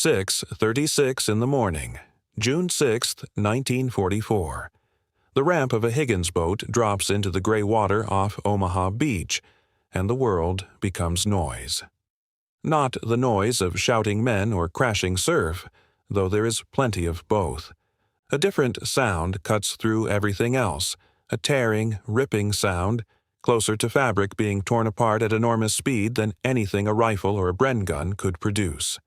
6:36 in the morning, June 6, 1944. The ramp of a Higgins boat drops into the gray water off Omaha Beach, and the world becomes noise. Not the noise of shouting men or crashing surf, though there is plenty of both. A different sound cuts through everything else, a tearing, ripping sound, closer to fabric being torn apart at enormous speed than anything a rifle or a Bren gun could produce.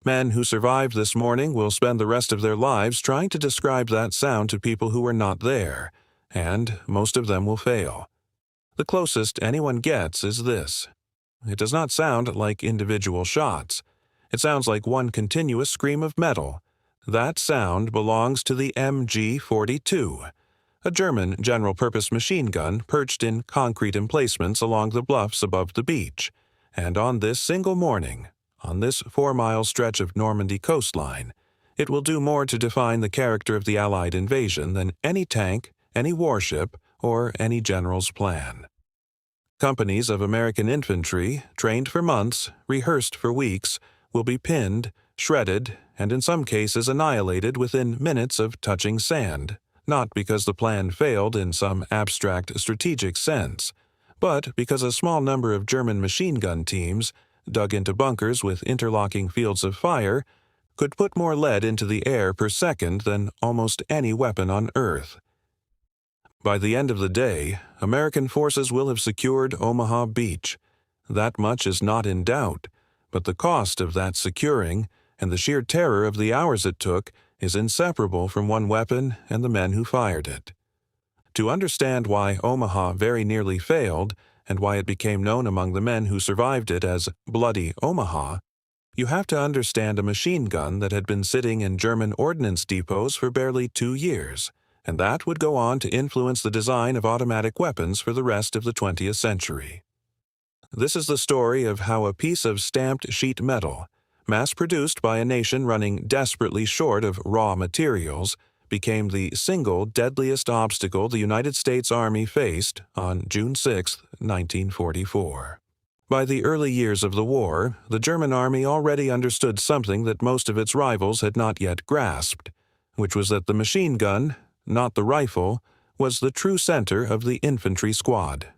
Men who survived this morning will spend the rest of their lives trying to describe that sound to people who were not there, and most of them will fail. The closest anyone gets is this. It does not sound like individual shots. It sounds like one continuous scream of metal. That sound belongs to the MG-42, a German general-purpose machine gun perched in concrete emplacements along the bluffs above the beach. And on this single morning, on this 4-mile stretch of Normandy coastline, it will do more to define the character of the Allied invasion than any tank, any warship, or any general's plan. Companies of American infantry, trained for months, rehearsed for weeks, will be pinned, shredded, and in some cases annihilated within minutes of touching sand, not because the plan failed in some abstract strategic sense, but because a small number of German machine gun teams, dug into bunkers with interlocking fields of fire, could put more lead into the air per second than almost any weapon on Earth. By the end of the day, American forces will have secured Omaha Beach. That much is not in doubt, but the cost of that securing and the sheer terror of the hours it took is inseparable from one weapon and the men who fired it. To understand why Omaha very nearly failed, and why it became known among the men who survived it as Bloody Omaha, you have to understand a machine gun that had been sitting in German ordnance depots for barely 2 years, and that would go on to influence the design of automatic weapons for the rest of the 20th century. This is the story of how a piece of stamped sheet metal, mass-produced by a nation running desperately short of raw materials, became the single deadliest obstacle the United States Army faced on June 6, 1944. By the early years of the war, the German Army already understood something that most of its rivals had not yet grasped, which was that the machine gun, not the rifle, was the true center of the infantry squad.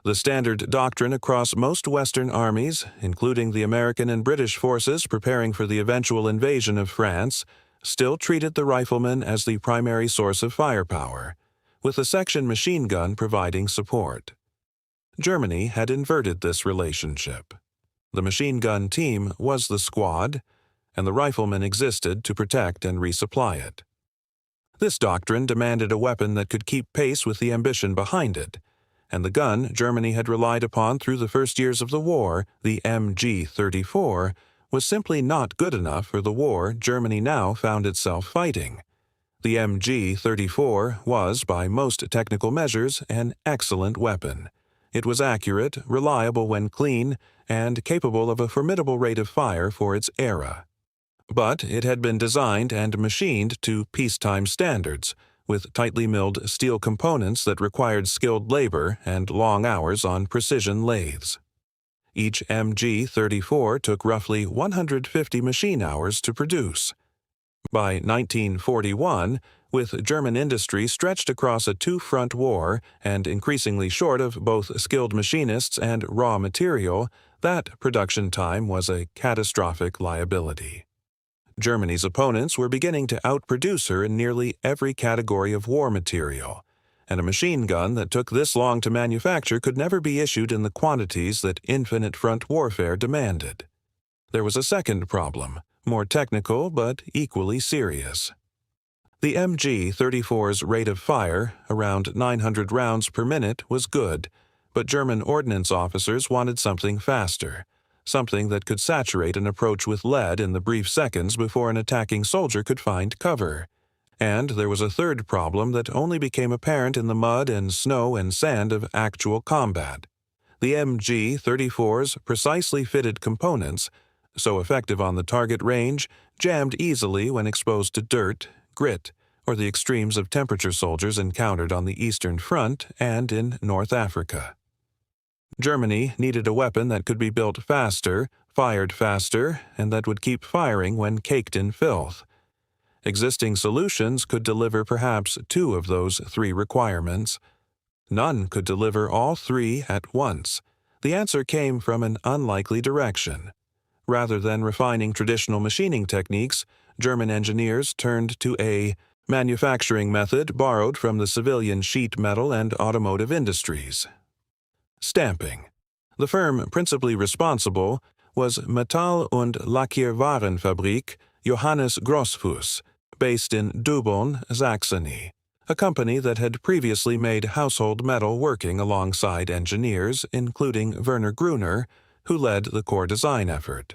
The standard doctrine across most Western armies, including the American and British forces preparing for the eventual invasion of France, still treated the rifleman as the primary source of firepower, with the section machine gun providing support. Germany had inverted this relationship. The machine gun team was the squad, and the rifleman existed to protect and resupply it. This doctrine demanded a weapon that could keep pace with the ambition behind it, and the gun Germany had relied upon through the first years of the war, the MG-34, was simply not good enough for the war Germany now found itself fighting. The MG-34 was, by most technical measures, an excellent weapon. It was accurate, reliable when clean, and capable of a formidable rate of fire for its era. But it had been designed and machined to peacetime standards, with tightly milled steel components that required skilled labor and long hours on precision lathes. Each MG-34 took roughly 150 machine hours to produce. By 1941, with German industry stretched across a two-front war and increasingly short of both skilled machinists and raw material, that production time was a catastrophic liability. Germany's opponents were beginning to outproduce her in nearly every category of war material, and a machine gun that took this long to manufacture could never be issued in the quantities that infinite front warfare demanded. There was a second problem, more technical but equally serious. The MG-34's rate of fire, around 900 rounds per minute, was good, but German ordnance officers wanted something faster, something that could saturate an approach with lead in the brief seconds before an attacking soldier could find cover. And there was a third problem that only became apparent in the mud and snow and sand of actual combat. The MG-34's precisely fitted components, so effective on the target range, jammed easily when exposed to dirt, grit, or the extremes of temperature soldiers encountered on the Eastern Front and in North Africa. Germany needed a weapon that could be built faster, fired faster, and that would keep firing when caked in filth. Existing solutions could deliver perhaps 2 of those 3 requirements. None could deliver all 3 at once. The answer came from an unlikely direction. Rather than refining traditional machining techniques, German engineers turned to a manufacturing method borrowed from the civilian sheet metal and automotive industries. Stamping. The firm principally responsible was Metall- und Lackierwarenfabrik Johannes Grossfuss, based in Dubeln, Saxony, a company that had previously made household metal working alongside engineers, including Werner Gruner, who led the core design effort.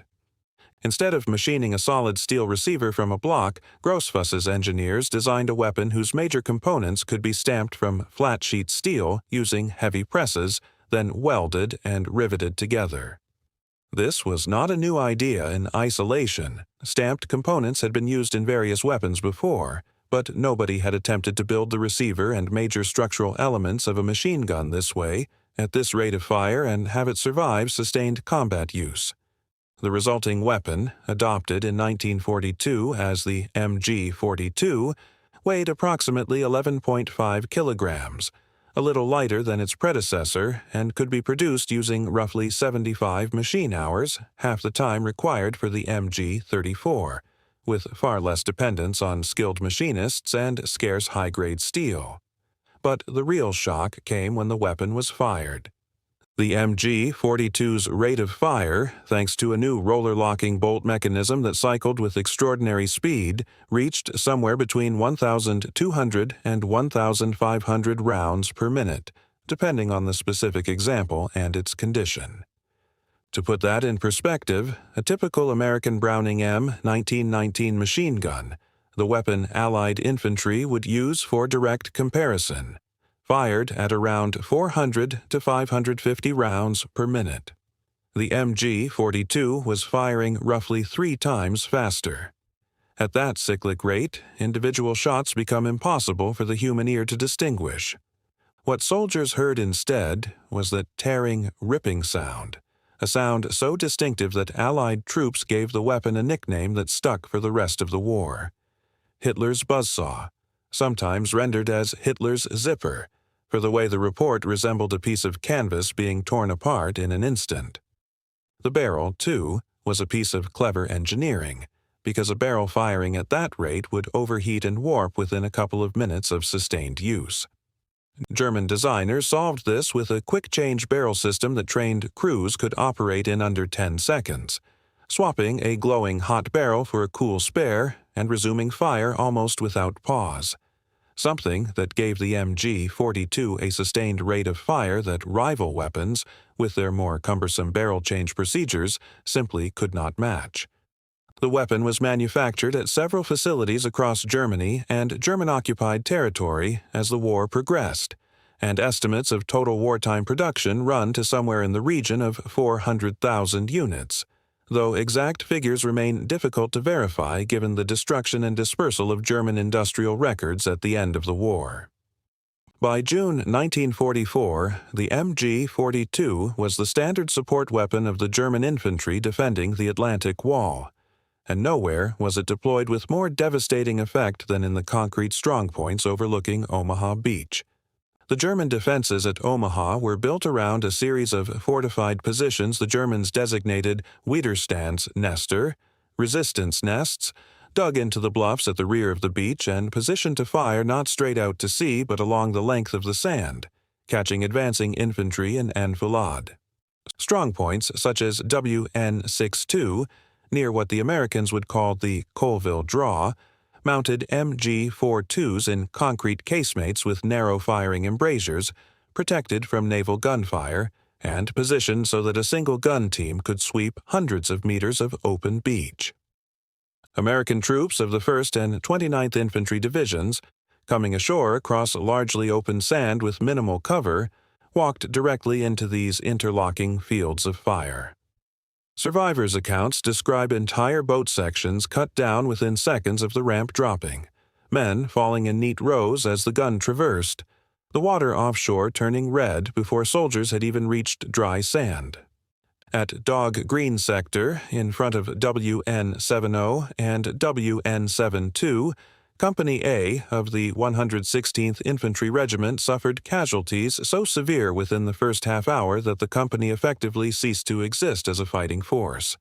Instead of machining a solid steel receiver from a block, Grossfuss's engineers designed a weapon whose major components could be stamped from flat-sheet steel using heavy presses, then welded and riveted together. This was not a new idea in isolation. Stamped components had been used in various weapons before, but nobody had attempted to build the receiver and major structural elements of a machine gun this way, at this rate of fire, and have it survive sustained combat use. The resulting weapon, adopted in 1942 as the MG-42, weighed approximately 11.5 kilograms, a little lighter than its predecessor, and could be produced using roughly 75 machine hours, half the time required for the MG-34, with far less dependence on skilled machinists and scarce high-grade steel. But the real shock came when the weapon was fired. The MG-42's rate of fire, thanks to a new roller-locking bolt mechanism that cycled with extraordinary speed, reached somewhere between 1,200 and 1,500 rounds per minute, depending on the specific example and its condition. To put that in perspective, a typical American Browning M 1919 machine gun, the weapon Allied infantry would use for direct comparison, fired at around 400 to 550 rounds per minute. The MG-42 was firing roughly 3 times faster. At that cyclic rate, individual shots become impossible for the human ear to distinguish. What soldiers heard instead was that tearing, ripping sound, a sound so distinctive that Allied troops gave the weapon a nickname that stuck for the rest of the war: Hitler's Buzzsaw, sometimes rendered as Hitler's Zipper, for the way the report resembled a piece of canvas being torn apart in an instant. The barrel, too, was a piece of clever engineering, because a barrel firing at that rate would overheat and warp within a couple of minutes of sustained use. German designers solved this with a quick-change barrel system that trained crews could operate in under 10 seconds, swapping a glowing hot barrel for a cool spare and resuming fire almost without pause, something that gave the MG-42 a sustained rate of fire that rival weapons, with their more cumbersome barrel change procedures, simply could not match. The weapon was manufactured at several facilities across Germany and German-occupied territory as the war progressed, and estimates of total wartime production run to somewhere in the region of 400,000 units, though exact figures remain difficult to verify given the destruction and dispersal of German industrial records at the end of the war. By June 1944, the MG-42 was the standard support weapon of the German infantry defending the Atlantic Wall, and nowhere was it deployed with more devastating effect than in the concrete strongpoints overlooking Omaha Beach. The German defenses at Omaha were built around a series of fortified positions the Germans designated Widerstandsnester, resistance nests, dug into the bluffs at the rear of the beach and positioned to fire not straight out to sea but along the length of the sand, catching advancing infantry and enfilade. Strongpoints such as WN-62, near what the Americans would call the Colville Draw, mounted MG-42s in concrete casemates with narrow firing embrasures, protected from naval gunfire, and positioned so that a single gun team could sweep hundreds of meters of open beach. American troops of the 1st and 29th Infantry Divisions, coming ashore across largely open sand with minimal cover, walked directly into these interlocking fields of fire. Survivors' accounts describe entire boat sections cut down within seconds of the ramp dropping, men falling in neat rows as the gun traversed, the water offshore turning red before soldiers had even reached dry sand. At Dog Green Sector, in front of WN-70 and WN-72, Company A of the 116th Infantry Regiment suffered casualties so severe within the first half hour that the company effectively ceased to exist as a fighting force.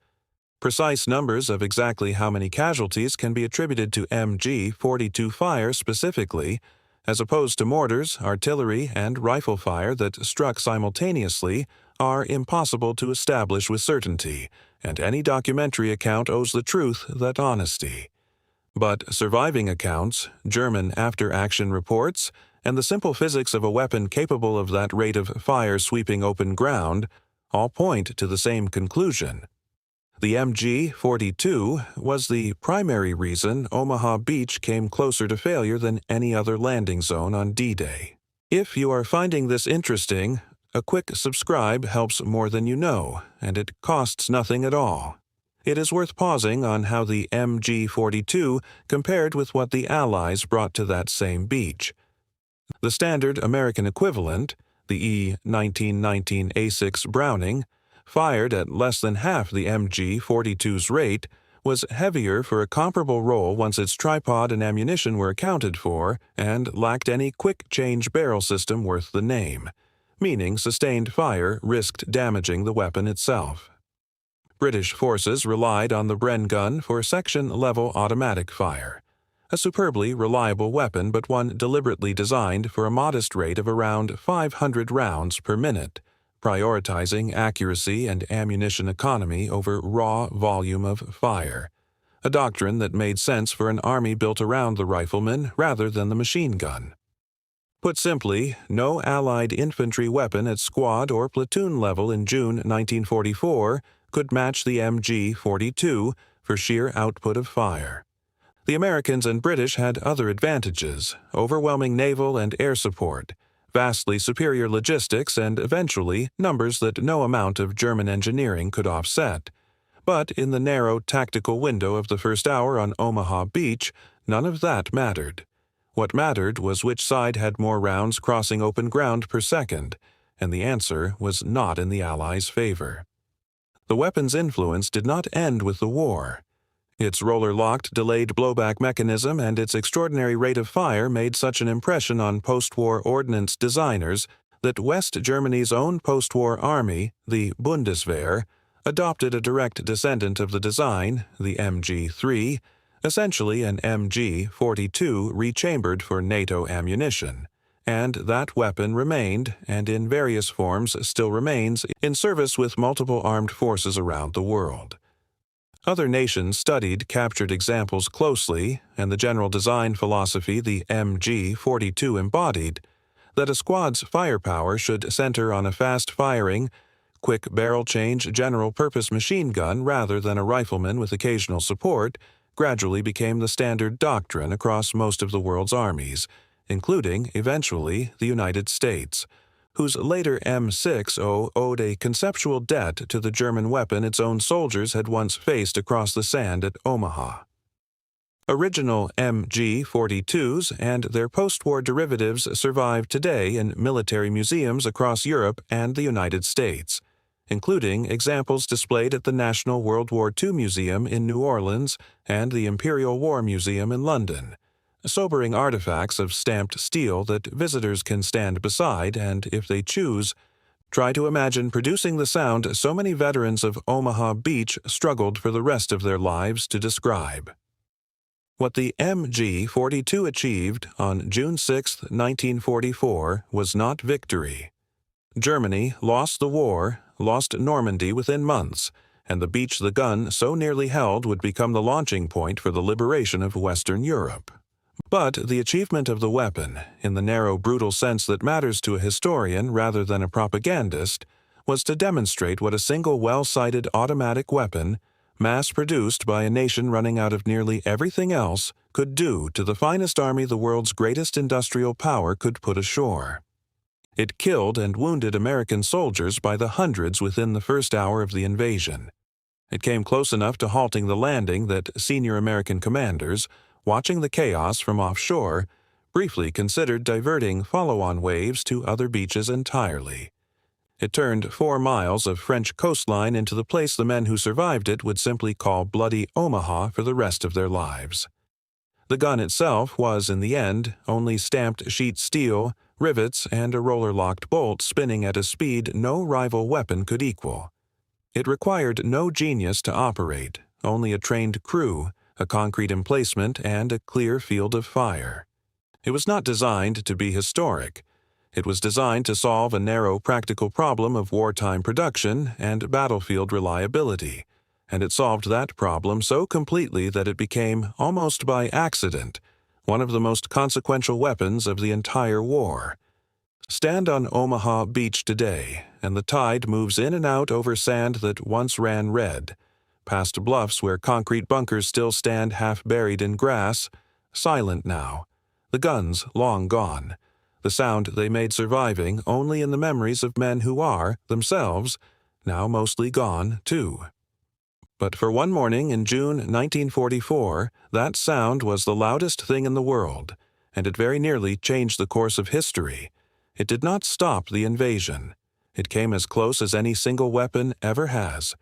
Precise numbers of exactly how many casualties can be attributed to MG-42 fire specifically, as opposed to mortars, artillery, and rifle fire that struck simultaneously, are impossible to establish with certainty, and any documentary account owes the truth that honesty. But surviving accounts, German after-action reports, and the simple physics of a weapon capable of that rate of fire sweeping open ground all point to the same conclusion. The MG-42 was the primary reason Omaha Beach came closer to failure than any other landing zone on D-Day. If you are finding this interesting, a quick subscribe helps more than you know, and it costs nothing at all. It is worth pausing on how the MG-42 compared with what the Allies brought to that same beach. The standard American equivalent, the E-1919 A6 Browning, fired at less than half the MG-42's rate, was heavier for a comparable role once its tripod and ammunition were accounted for, and lacked any quick-change barrel system worth the name, meaning sustained fire risked damaging the weapon itself. British forces relied on the Bren gun for section-level automatic fire, a superbly reliable weapon but one deliberately designed for a modest rate of around 500 rounds per minute, prioritizing accuracy and ammunition economy over raw volume of fire, a doctrine that made sense for an army built around the rifleman rather than the machine gun. Put simply, no Allied infantry weapon at squad or platoon level in June 1944 could match the MG-42 for sheer output of fire. The Americans and British had other advantages: overwhelming naval and air support, vastly superior logistics, and eventually numbers that no amount of German engineering could offset. But in the narrow tactical window of the first hour on Omaha Beach, none of that mattered. What mattered was which side had more rounds crossing open ground per second, and the answer was not in the Allies' favor. The weapon's influence did not end with the war. Its roller-locked delayed blowback mechanism and its extraordinary rate of fire made such an impression on post-war ordnance designers that West Germany's own post-war army, the Bundeswehr, adopted a direct descendant of the design, the MG-3, essentially an MG-42 rechambered for NATO ammunition. And that weapon remained, and in various forms still remains, in service with multiple armed forces around the world. Other nations studied captured examples closely, and the general design philosophy the MG-42 embodied, that a squad's firepower should center on a fast-firing, quick barrel-change general-purpose machine gun rather than a rifleman with occasional support, gradually became the standard doctrine across most of the world's armies, including, eventually, the United States, whose later M60 owed a conceptual debt to the German weapon its own soldiers had once faced across the sand at Omaha. Original MG-42s and their post-war derivatives survive today in military museums across Europe and the United States, including examples displayed at the National World War II Museum in New Orleans and the Imperial War Museum in London, sobering artifacts of stamped steel that visitors can stand beside and, if they choose, try to imagine producing the sound so many veterans of Omaha Beach struggled for the rest of their lives to describe. What the MG-42 achieved on June 6, 1944, was not victory. Germany lost the war, lost Normandy within months, and the beach the gun so nearly held would become the launching point for the liberation of Western Europe. But the achievement of the weapon, in the narrow, brutal sense that matters to a historian rather than a propagandist, was to demonstrate what a single well-sighted automatic weapon, mass-produced by a nation running out of nearly everything else, could do to the finest army the world's greatest industrial power could put ashore. It killed and wounded American soldiers by the hundreds within the first hour of the invasion. It came close enough to halting the landing that senior American commanders, watching the chaos from offshore, briefly considered diverting follow-on waves to other beaches entirely. It turned 4 miles of French coastline into the place the men who survived it would simply call Bloody Omaha for the rest of their lives. The gun itself was, in the end, only stamped sheet steel, rivets, and a roller-locked bolt spinning at a speed no rival weapon could equal. It required no genius to operate, only a trained crew, a concrete emplacement, and a clear field of fire. It was not designed to be historic. It was designed to solve a narrow practical problem of wartime production and battlefield reliability, and it solved that problem so completely that it became, almost by accident, one of the most consequential weapons of the entire war. Stand on Omaha Beach today, and the tide moves in and out over sand that once ran red, past bluffs where concrete bunkers still stand half buried in grass, silent now, the guns long gone, the sound they made surviving only in the memories of men who are, themselves, now mostly gone, too. But for one morning in June 1944, that sound was the loudest thing in the world, and it very nearly changed the course of history. It did not stop the invasion. It came as close as any single weapon ever has,